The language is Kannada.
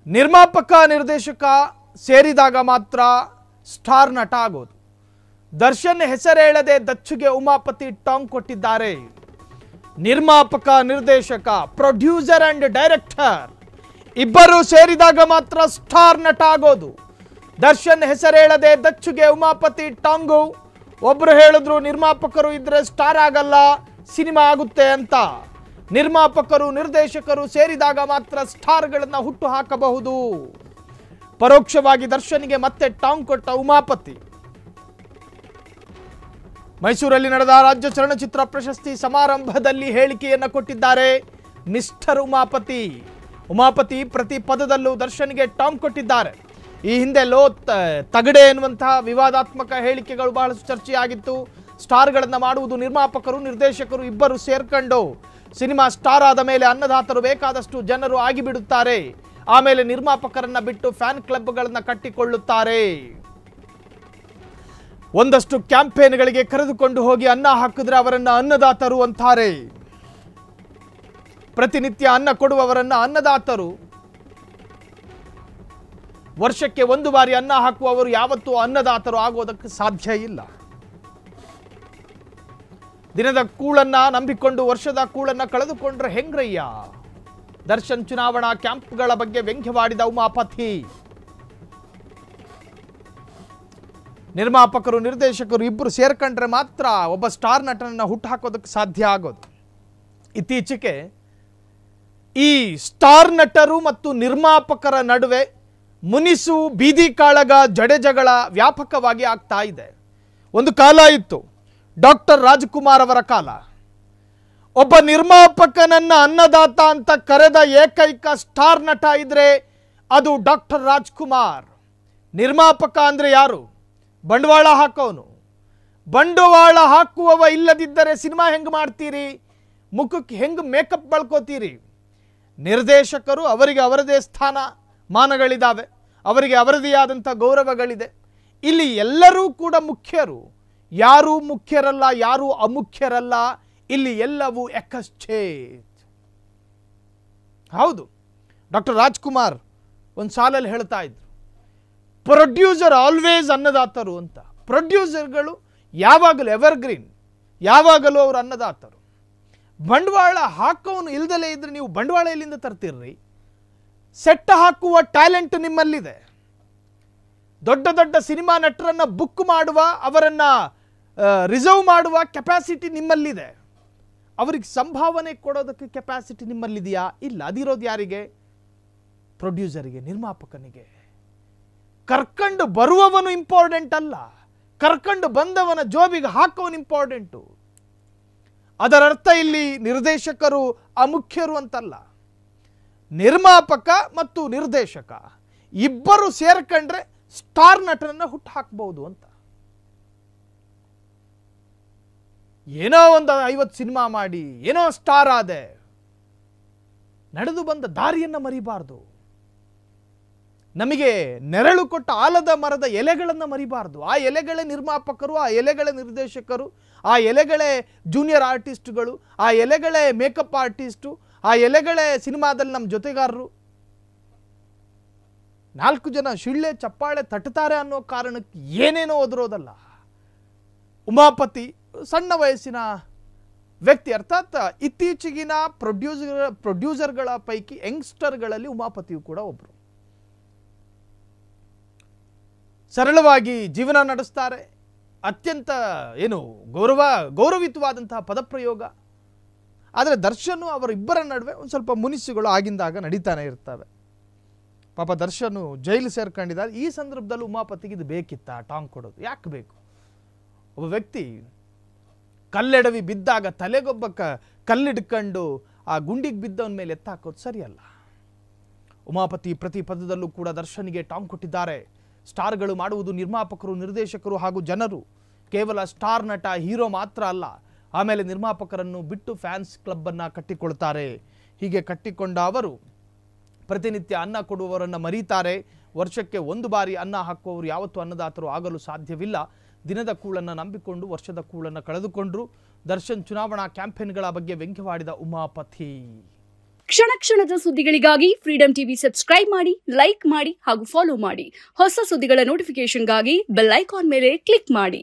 ನಿರ್ಮಾಪಕ ನಿರ್ದೇಶಕ ಸೇರಿದಾಗ ಮಾತ್ರ ಸ್ಟಾರ್ ನಟ ಆಗೋದು. ದರ್ಶನ್ ಹೆಸರೇಳದೆ ದಚ್ಚುಗೆ ಉಮಾಪತಿ ಟಾಂಗ್ ಕೊಟ್ಟಿದ್ದಾರೆ. ನಿರ್ಮಾಪಕ ನಿರ್ದೇಶಕ ಪ್ರೊಡ್ಯೂಸರ್ ಅಂಡ್ ಡೈರೆಕ್ಟರ್ ಇಬ್ಬರು ಸೇರಿದಾಗ ಮಾತ್ರ ಸ್ಟಾರ್ ನಟ ಆಗೋದು. ದರ್ಶನ್ ಹೆಸರೇಳದೆ ದಚ್ಚುಗೆ ಉಮಾಪತಿ ಟಾಂಗು. ಒಬ್ರು ಹೇಳಿದ್ರು ನಿರ್ಮಾಪಕರು ಇದ್ರೆ ಸ್ಟಾರ್ ಆಗಲ್ಲ, ಸಿನಿಮಾ ಆಗುತ್ತೆ ಅಂತ. ನಿರ್ಮಾಪಕರು ನಿರ್ದೇಶಕರು ಸೇರಿದಾಗ ಮಾತ್ರ ಸ್ಟಾರ್ಗಳನ್ನು ಹುಟ್ಟು ಹಾಕಬಹುದು. ಪರೋಕ್ಷವಾಗಿ ದರ್ಶನ್ಗೆ ಮತ್ತೆ ಟಾಂಗ್ ಕೊಟ್ಟ ಉಮಾಪತಿ. ಮೈಸೂರಲ್ಲಿ ನಡೆದ ರಾಜ್ಯ ಚಲನಚಿತ್ರ ಪ್ರಶಸ್ತಿ ಸಮಾರಂಭದಲ್ಲಿ ಹೇಳಿಕೆಯನ್ನು ಕೊಟ್ಟಿದ್ದಾರೆ ಮಿಸ್ಟರ್ ಉಮಾಪತಿ. ಉಮಾಪತಿ ಪ್ರತಿ ಪದದಲ್ಲೂ ದರ್ಶನ್ಗೆ ಟಾಂಗ್ ಕೊಟ್ಟಿದ್ದಾರೆ. ಈ ಹಿಂದೆ ತಗಡೆ ಎನ್ನುವಂತಹ ವಿವಾದಾತ್ಮಕ ಹೇಳಿಕೆಗಳು ಬಹಳಷ್ಟು ಚರ್ಚೆಯಾಗಿತ್ತು. ಸ್ಟಾರ್ಗಳನ್ನು ಮಾಡುವುದು ನಿರ್ಮಾಪಕರು ನಿರ್ದೇಶಕರು ಇಬ್ಬರು ಸೇರ್ಕೊಂಡು. ಸಿನಿಮಾ ಸ್ಟಾರ್ ಆದ ಮೇಲೆ ಅನ್ನದಾತರು ಬೇಕಾದಷ್ಟು ಜನರು ಆಗಿಬಿಡುತ್ತಾರೆ. ಆಮೇಲೆ ನಿರ್ಮಾಪಕರನ್ನ ಬಿಟ್ಟು ಫ್ಯಾನ್ ಕ್ಲಬ್ಗಳನ್ನು ಕಟ್ಟಿಕೊಳ್ಳುತ್ತಾರೆ. ಒಂದಷ್ಟು ಕ್ಯಾಂಪೇನ್ಗಳಿಗೆ ಕರೆದುಕೊಂಡು ಹೋಗಿ ಅನ್ನ ಹಾಕಿದ್ರೆ ಅವರನ್ನ ಅನ್ನದಾತರು ಅಂತಾರೆ. ಪ್ರತಿನಿತ್ಯ ಅನ್ನ ಕೊಡುವವರನ್ನ ಅನ್ನದಾತರು. ವರ್ಷಕ್ಕೆ ಒಂದು ಬಾರಿ ಅನ್ನ ಹಾಕುವವರು ಯಾವತ್ತೂ ಅನ್ನದಾತರು ಆಗೋದಕ್ಕೆ ಸಾಧ್ಯ ಇಲ್ಲ. ದಿನದ ಕೂಳನ್ನ ನಂಬಿಕೊಂಡು ವರ್ಷದ ಕೂಳನ್ನ ಕಳೆದುಕೊಂಡ್ರೆ ಹೆಂಗ್ರಯ್ಯ. ದರ್ಶನ್ ಚುನಾವಣಾ ಕ್ಯಾಂಪ್ಗಳ ಬಗ್ಗೆ ವ್ಯಂಗ್ಯವಾಡಿದ ಉಮಾಪತಿ. ನಿರ್ಮಾಪಕರು ನಿರ್ದೇಶಕರು ಇಬ್ಬರು ಸೇರ್ಕೊಂಡ್ರೆ ಮಾತ್ರ ಒಬ್ಬ ಸ್ಟಾರ್ ನಟನನ್ನ ಹುಟ್ಟುಹಾಕೋದಕ್ಕೆ ಸಾಧ್ಯ ಆಗೋದು. ಇತ್ತೀಚೆಗೆ ಈ ಸ್ಟಾರ್ ನಟರು ಮತ್ತು ನಿರ್ಮಾಪಕರ ನಡುವೆ ಮುನಿಸು ಬೀದಿ ಕಾಳಗ ಜಡೆಜಗಳ ವ್ಯಾಪಕವಾಗಿ ಆಗ್ತಾ ಇದೆ. ಒಂದು ಕಾಲ ಇತ್ತು, ಡಾಕ್ಟರ್ ರಾಜ್ಕುಮಾರ್ ಅವರ ಕಾಲ. ಒಬ್ಬ ನಿರ್ಮಾಪಕನನ್ನ ಅನ್ನದಾತ ಅಂತ ಕರೆದ ಏಕೈಕ ಸ್ಟಾರ್ ನಟ ಇದ್ರೆ ಅದು ಡಾಕ್ಟರ್ ರಾಜ್ಕುಮಾರ್. ನಿರ್ಮಾಪಕ ಅಂದ್ರೆ ಯಾರು? ಬಂಡವಾಳ ಹಾಕೋನು. ಬಂಡವಾಳ ಹಾಕುವವ ಇಲ್ಲದಿದ್ದರೆ ಸಿನಿಮಾ ಹೆಂಗೆ ಮಾಡ್ತೀರಿ? ಮುಖಕ್ಕೆ ಹೆಂಗೆ ಮೇಕಪ್ ಬಳ್ಕೋತೀರಿ? ನಿರ್ದೇಶಕರು ಅವರಿಗೆ ಅವರದೇ ಸ್ಥಾನ ಮಾನಗಳಿದ್ದಾವೆ, ಅವರಿಗೆ ಅವರದೇ ಆದಂಥ ಗೌರವಗಳಿದೆ. ಇಲ್ಲಿ ಎಲ್ಲರೂ ಕೂಡ ಮುಖ್ಯರು. ಯಾರೂ ಮುಖ್ಯರಲ್ಲ, ಯಾರೂ ಅಮುಖ್ಯರಲ್ಲ. ಇಲ್ಲಿ ಎಲ್ಲವೂ ಎಕ್ಸ್ಚೇಂಜ್. ಹೌದು, ಡಾಕ್ಟರ್ ರಾಜ್ಕುಮಾರ್ ಒಂದು ಸಾಲಲ್ಲಿ ಹೇಳ್ತಾ ಇದ್ರು, ಪ್ರೊಡ್ಯೂಸರ್ ಆಲ್ವೇಸ್ ಅನ್ನದಾತರು ಅಂತ. ಪ್ರೊಡ್ಯೂಸರ್ಗಳು ಯಾವಾಗಲೂ ಎವರ್ಗ್ರೀನ್, ಯಾವಾಗಲೂ ಅವರು ಅನ್ನದಾತರು. ಬಂಡವಾಳ ಹಾಕೋನು ಇಲ್ದಲೇ ಇದ್ರೆ ನೀವು ಬಂಡವಾಳ ಎಲ್ಲಿಂದ ತರ್ತೀರ್ರಿ? ಸೆಟ್ ಹಾಕುವ ಟ್ಯಾಲೆಂಟ್ ನಿಮ್ಮಲ್ಲಿದೆ. ದೊಡ್ಡ ದೊಡ್ಡ ಸಿನಿಮಾ ನಟರನ್ನ ಬುಕ್ ಮಾಡುವ, ಅವರನ್ನ ರಿಸರ್ವ್ ಮಾಡುವ ಕೆಪಾಸಿಟಿ ನಿಮ್ಮಲ್ಲಿದೆ. ಅವರಿಗೆ ಸಂಭಾವನೆ ಕೊಡೋದಕ್ಕೆ ಕೆಪಾಸಿಟಿ ನಿಮ್ಮಲ್ಲಿದೆಯಾ? ಇಲ್ಲ. ಅದಿರೋದು ಯಾರಿಗೆ? ಪ್ರೊಡ್ಯೂಸರಿಗೆ, ನಿರ್ಮಾಪಕನಿಗೆ. ಕರ್ಕೊಂಡು ಬರುವವನು ಇಂಪಾರ್ಟೆಂಟ್ ಅಲ್ಲ, ಕರ್ಕೊಂಡು ಬಂದವನ ಜೋಬಿಗೆ ಹಾಕೋನು ಇಂಪಾರ್ಟೆಂಟು. ಅದರರ್ಥ ಇಲ್ಲಿ ನಿರ್ದೇಶಕರು ಅಮುಖ್ಯರು ಅಂತಲ್ಲ. ನಿರ್ಮಾಪಕ ಮತ್ತು ನಿರ್ದೇಶಕ ಇಬ್ಬರು ಸೇರ್ಕೊಂಡ್ರೆ ಸ್ಟಾರ್ ನಟನನ್ನ ಹುಟ್ಟು ಹಾಕಬಹುದು ಅಂತ. ಏನೋ ಒಂದು 50 ಸಿನಿಮಾ ಮಾಡಿ ಏನೋ ಸ್ಟಾರ್ ಆದೆ, ನಡೆದು ಬಂದ ದಾರಿಯನ್ನ ಮರಿಬಾರ್ದು. ನಮಗೆ ನೆರಳು ಕೊಟ್ಟ ಆಲದ ಮರದ ಎಲೆಗಳನ್ನು ಮರಿಬಾರ್ದು. ಆ ಎಲೆಗಳೇ ನಿರ್ಮಾಪಕರು, ಆ ಎಲೆಗಳೇ ನಿರ್ದೇಶಕರು, ಆ ಎಲೆಗಳೇ ಜೂನಿಯರ್ ಆರ್ಟಿಸ್ಟ್ಗಳು, ಆ ಎಲೆಗಳೇ ಮೇಕಪ್ ಆರ್ಟಿಸ್ಟು, ಆ ಎಲೆಗಳೇ ಸಿನಿಮಾದಲ್ಲಿ ನಮ್ಮ ಜೊತೆಗಾರರು. 4 ಜನ ಶಿಳ್ಳೆ ಚಪ್ಪಾಳೆ ತಟ್ಟುತ್ತಾರೆ ಅನ್ನೋ ಕಾರಣಕ್ಕೆ ಏನೇನೋ ಒದರೋದಲ್ಲ. ಉಮಾಪತಿ ಸಣ್ಣ ವಯಸ್ಸಿನ ವ್ಯಕ್ತಿ, ಅರ್ಥಾತ್ ಇತ್ತೀಚೆಗಿನ ಪ್ರೊಡ್ಯೂಸರ್ಗಳ ಪೈಕಿ ಯಂಗ್ಸ್ಟರ್ಗಳಲ್ಲಿ ಉಮಾಪತಿಯು ಕೂಡ ಒಬ್ಬರು. ಸರಳವಾಗಿ ಜೀವನ ನಡೆಸ್ತಾರೆ. ಅತ್ಯಂತ ಗೌರವಿತವಾದಂತಹ ಪದಪ್ರಯೋಗ. ಆದರೆ ದರ್ಶನ್ ಅವರಿಬ್ಬರ ನಡುವೆ ಒಂದು ಸ್ವಲ್ಪ ಮುನಿಸುಗಳು ಆಗಿಂದಾಗ ನಡೀತಾನೆ ಇರ್ತವೆ. ಪಾಪ ದರ್ಶನ್ ಜೈಲು ಸೇರ್ಕೊಂಡಿದ್ದಾರೆ. ಈ ಸಂದರ್ಭದಲ್ಲಿ ಉಮಾಪತಿಗೆ ಇದು ಬೇಕಿತ್ತ ಟಾಂಗ್ ಕೊಡೋದು? ಯಾಕೆ ಬೇಕು? ಒಬ್ಬ ವ್ಯಕ್ತಿ ಕಲ್ಲೆಡವಿ ಬಿದ್ದಾಗ ತಲೆಗೊಬ್ಬ ಕಲ್ಲಿಡ್ಕೊಂಡು ಆ ಗುಂಡಿಗೆ ಬಿದ್ದವನ ಮೇಲೆ ಎತ್ತಾಕೋದು ಸರಿಯಲ್ಲ. ಉಮಾಪತಿ ಪ್ರತಿ ಪದದಲ್ಲೂ ಕೂಡ ದರ್ಶನ್ಗೆ ಟಾಂಗ್ ಕೊಟ್ಟಿದ್ದಾರೆ. ಸ್ಟಾರ್ಗಳು ಮಾಡುವುದು ನಿರ್ಮಾಪಕರು ನಿರ್ದೇಶಕರು ಹಾಗೂ ಜನರು. ಕೇವಲ ಸ್ಟಾರ್ ನಟ ಹೀರೋ ಮಾತ್ರ ಅಲ್ಲ, ಆಮೇಲೆ ನಿರ್ಮಾಪಕರನ್ನು ಬಿಟ್ಟು ಫ್ಯಾನ್ಸ್ ಕ್ಲಬ್ಬನ್ನು ಕಟ್ಟಿಕೊಳ್ತಾರೆ. ಹೀಗೆ ಕಟ್ಟಿಕೊಂಡ ಅವರು ಪ್ರತಿನಿತ್ಯ ಅನ್ನ ಕೊಡುವವರನ್ನು ಮರೀತಾರೆ. ವರ್ಷಕ್ಕೆ ಒಂದು ಬಾರಿ ಅನ್ನ ಹಾಕುವವರು ಯಾವತ್ತೂ ಅನ್ನದಾತರು ಆಗಲು ಸಾಧ್ಯವಿಲ್ಲ. ದಿನದ ಕೂಳನ್ನು ನಂಬಿಕೊಂಡು ವರ್ಷದ ಕೂಳನ್ನು ಕಳೆದುಕೊಂಡ್ರು. ದರ್ಶನ್ ಚುನಾವಣಾ ಕ್ಯಾಂಪೇನ್ಗಳ ಬಗ್ಗೆ ವ್ಯಂಗ್ಯವಾಡಿದ ಉಮಾಪತಿ. ಕ್ಷಣ ಕ್ಷಣದ ಸುದ್ದಿಗಳಿಗಾಗಿ ಫ್ರೀಡಂ ಟಿವಿ ಸಬ್ಸ್ಕ್ರೈಬ್ ಮಾಡಿ, ಲೈಕ್ ಮಾಡಿ ಹಾಗೂ ಫಾಲೋ ಮಾಡಿ. ಹೊಸ ಸುದ್ದಿಗಳ ನೋಟಿಫಿಕೇಶನ್ಗಾಗಿ ಬೆಲ್ ಐಕಾನ್ ಮೇಲೆ ಕ್ಲಿಕ್ ಮಾಡಿ.